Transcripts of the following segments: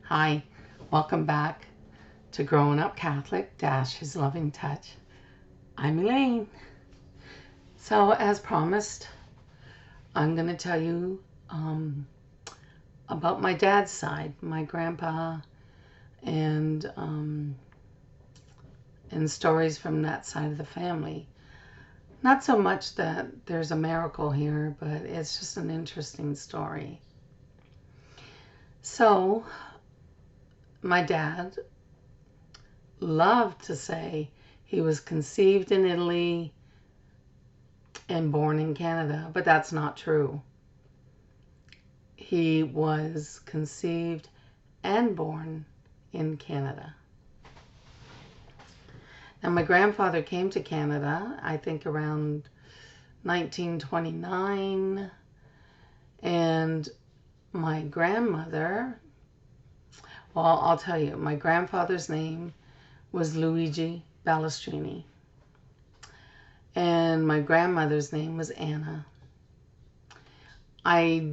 Hi, welcome back to Growing Up Catholic - His Loving Touch. I'm Elaine. So, as promised, I'm going to tell you about my dad's side, my grandpa, and stories from that side of the family. Not so much that there's a miracle here, but it's just an interesting story. So, my dad loved to say he was conceived in Italy and born in Canada, but that's not true. He was conceived and born in Canada. Now, my grandfather came to Canada, I think around 1929, and my grandmother, well, I'll tell you, my grandfather's name was Luigi Balestrini, and my grandmother's name was Anna. I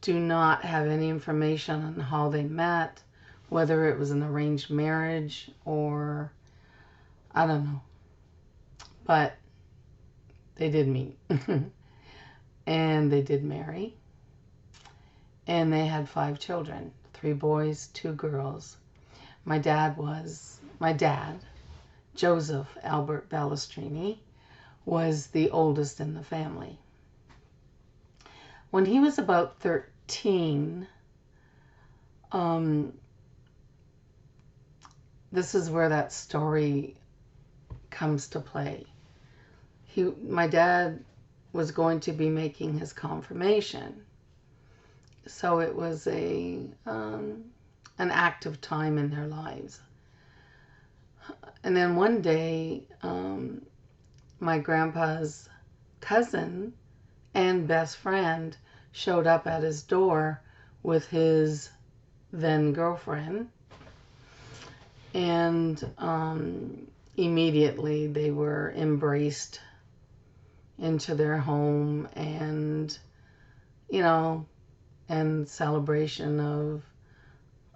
do not have any information on how they met, whether it was an arranged marriage or I don't know. But they did meet. And they did marry. And they had 5 children, 3 boys, 2 girls. My dad, Joseph Albert Balestrini, was the oldest in the family. When he was about 13, this is where that story comes to play. My dad was going to be making his confirmation. So it was an active time in their lives. And then one day, my grandpa's cousin and best friend showed up at his door with his then girlfriend. And immediately they were embraced into their home and, and celebration of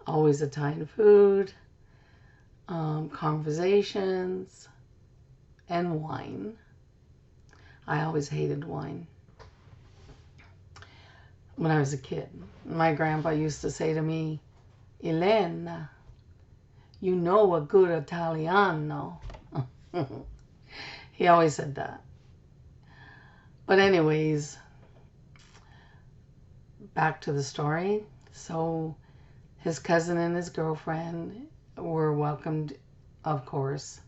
always Italian food, conversations, and wine. I always hated wine when I was a kid. My grandpa used to say to me, Elena, you know a good Italiano. He always said that. But anyways, back to the story. So his cousin and his girlfriend were welcomed, of course.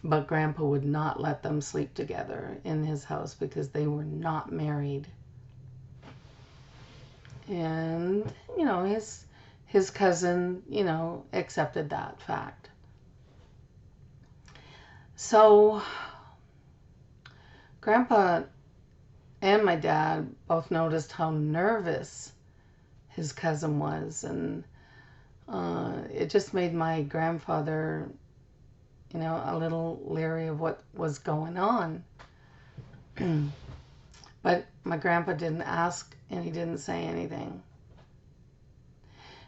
But Grandpa would not let them sleep together in his house because they were not married. And, his cousin, accepted that fact. So Grandpa and my dad both noticed how nervous his cousin was, and it just made my grandfather, a little leery of what was going on. But my grandpa didn't ask, and he didn't say anything.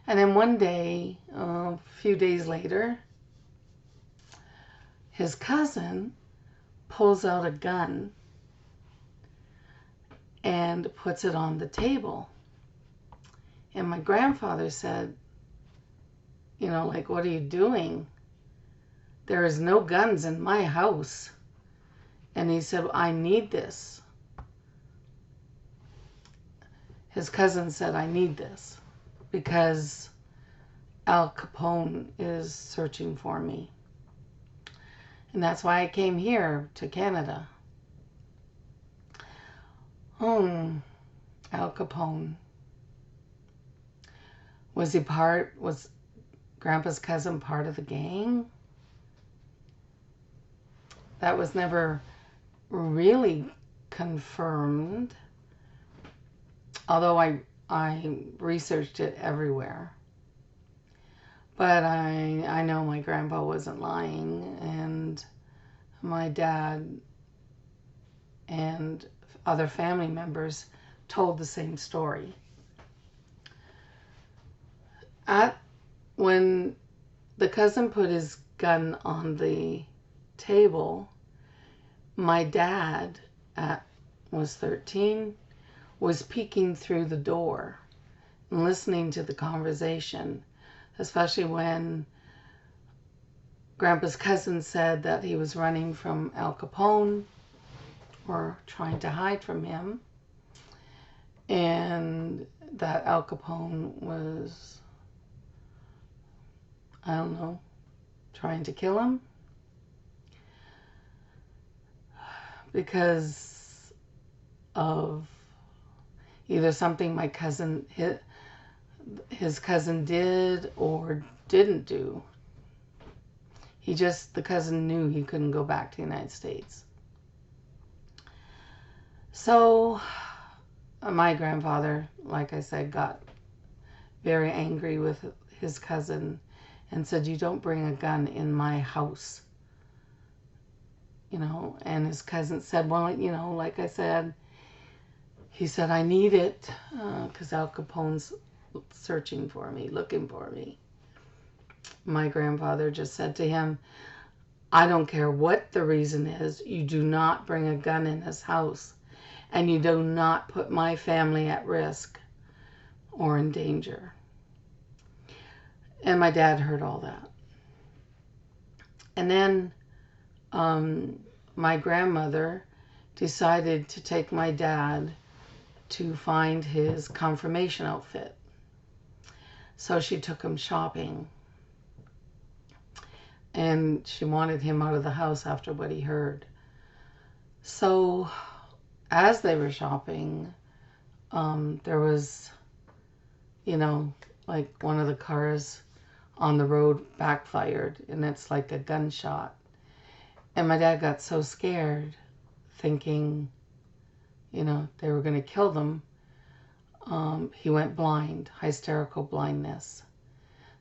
And then one day, a few days later, his cousin pulls out a gun and puts it on the table. And my grandfather said, what are you doing? There is no guns in my house. And he said, I need this. His cousin said, I need this because Al Capone is searching for me. And that's why I came here to Canada. Al Capone. Was Grandpa's cousin part of the gang? That was never really confirmed. Although I researched it everywhere. But I know my grandpa wasn't lying, and my dad and other family members told the same story. At when the cousin put his gun on the table, my dad was 13, was peeking through the door and listening to the conversation, especially when Grandpa's cousin said that he was running from Al Capone or trying to hide from him, and that Al Capone was, I don't know, trying to kill him because of either something my cousin, his cousin did or didn't do. The cousin knew he couldn't go back to the United States. So my grandfather, like I said, got very angry with his cousin and said, "You don't bring a gun in my house." And his cousin said, "Well, like I said," he said, "I need it because Al Capone's searching for me, looking for me." My grandfather just said to him, "I don't care what the reason is, you do not bring a gun in his house, and you do not put my family at risk or in danger." And my dad heard all that. And then my grandmother decided to take my dad to find his confirmation outfit. So she took him shopping. And she wanted him out of the house after what he heard. So as they were shopping, there was, like one of the cars on the road backfired, and it's like a gunshot. And my dad got so scared, thinking, they were going to kill them. He went blind, hysterical blindness.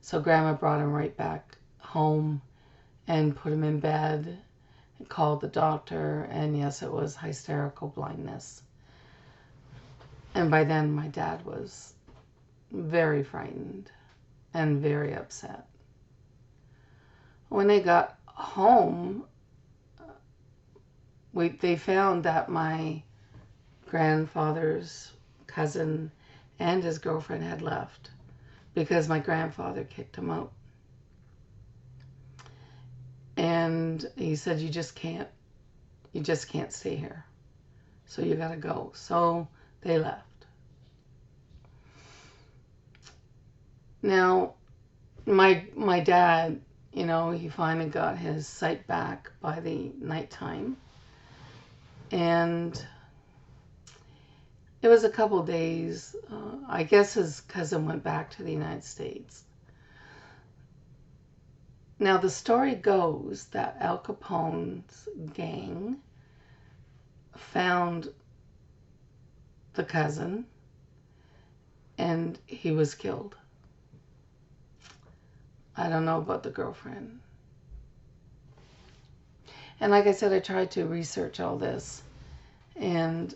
So Grandma brought him right back home and put him in bed and called the doctor, and yes, it was hysterical blindness. And by then my dad was very frightened and very upset. When they got home, they found that my grandfather's cousin and his girlfriend had left because my grandfather kicked him out. And he said, you just can't stay here. So you gotta go. So they left. Now, my dad, he finally got his sight back by the nighttime. And it was a couple days. I guess his cousin went back to the United States. Now, the story goes that Al Capone's gang found the cousin and he was killed. I don't know about the girlfriend. And like I said, I tried to research all this, and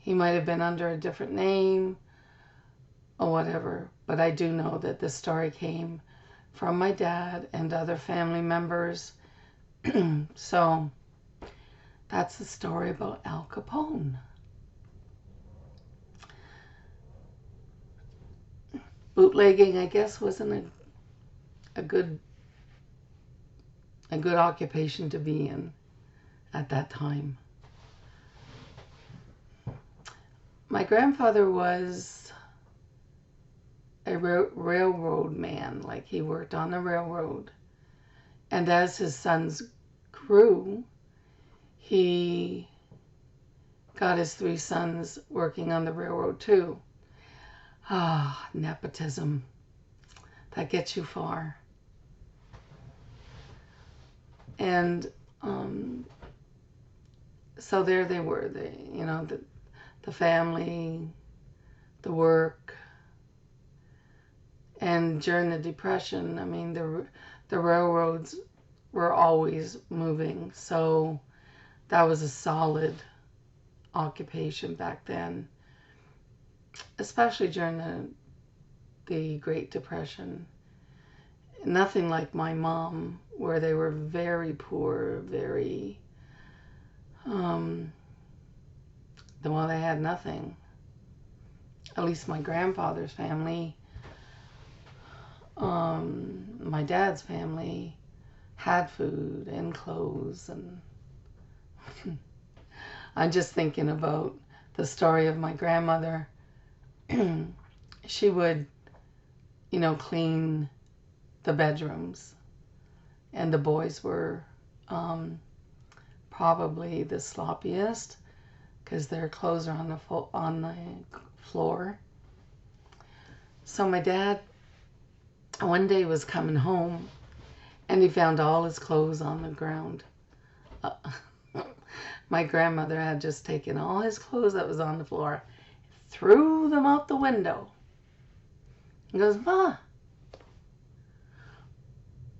he might have been under a different name or whatever, but I do know that this story came from my dad and other family members. So that's the story about Al Capone. Bootlegging, I guess, wasn't a good occupation to be in at that time. My grandfather was a railroad man, like he worked on the railroad. And as his sons grew, he got his 3 sons working on the railroad too. Ah, nepotism. That gets you far. And so there they were, the family, the work. And during the Depression, I mean, the railroads were always moving. So that was a solid occupation back then, especially during the Great Depression. Nothing like my mom, where they were very poor, very, well, they had nothing. At least my grandfather's family, my dad's family had food and clothes. And I'm just thinking about the story of my grandmother. She would, clean the bedrooms, and the boys were probably the sloppiest because their clothes are on the floor. So my dad one day was coming home and he found all his clothes on the ground. My grandmother had just taken all his clothes that was on the floor, threw them out the window. He goes, "Ma,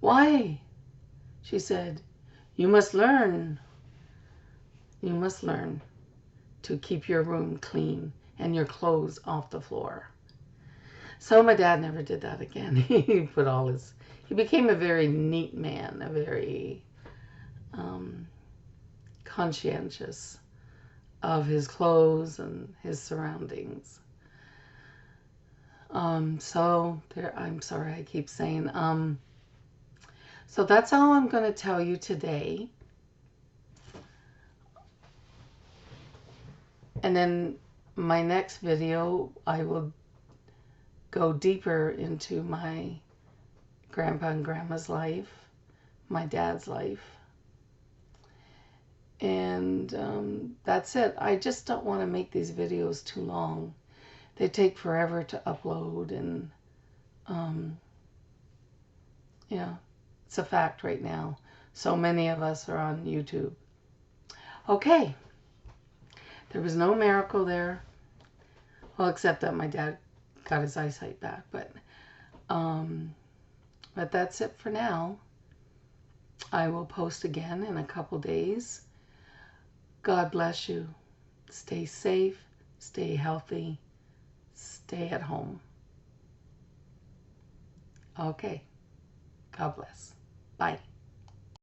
why?" She said, you must learn to keep your room clean and your clothes off the floor." So my dad never did that again. He became a very neat man, a very conscientious of his clothes and his surroundings. I'm sorry I keep saying, so that's all I'm going to tell you today. And then my next video, I will go deeper into my grandpa and grandma's life, my dad's life. And that's it. I just don't want to make these videos too long. They take forever to upload, and yeah, it's a fact right now. So many of us are on YouTube. Okay. There was no miracle there. Well, except that my dad got his eyesight back. But that's it for now. I will post again in a couple days. God bless you. Stay safe. Stay healthy. Stay at home. Okay. God bless. Bye.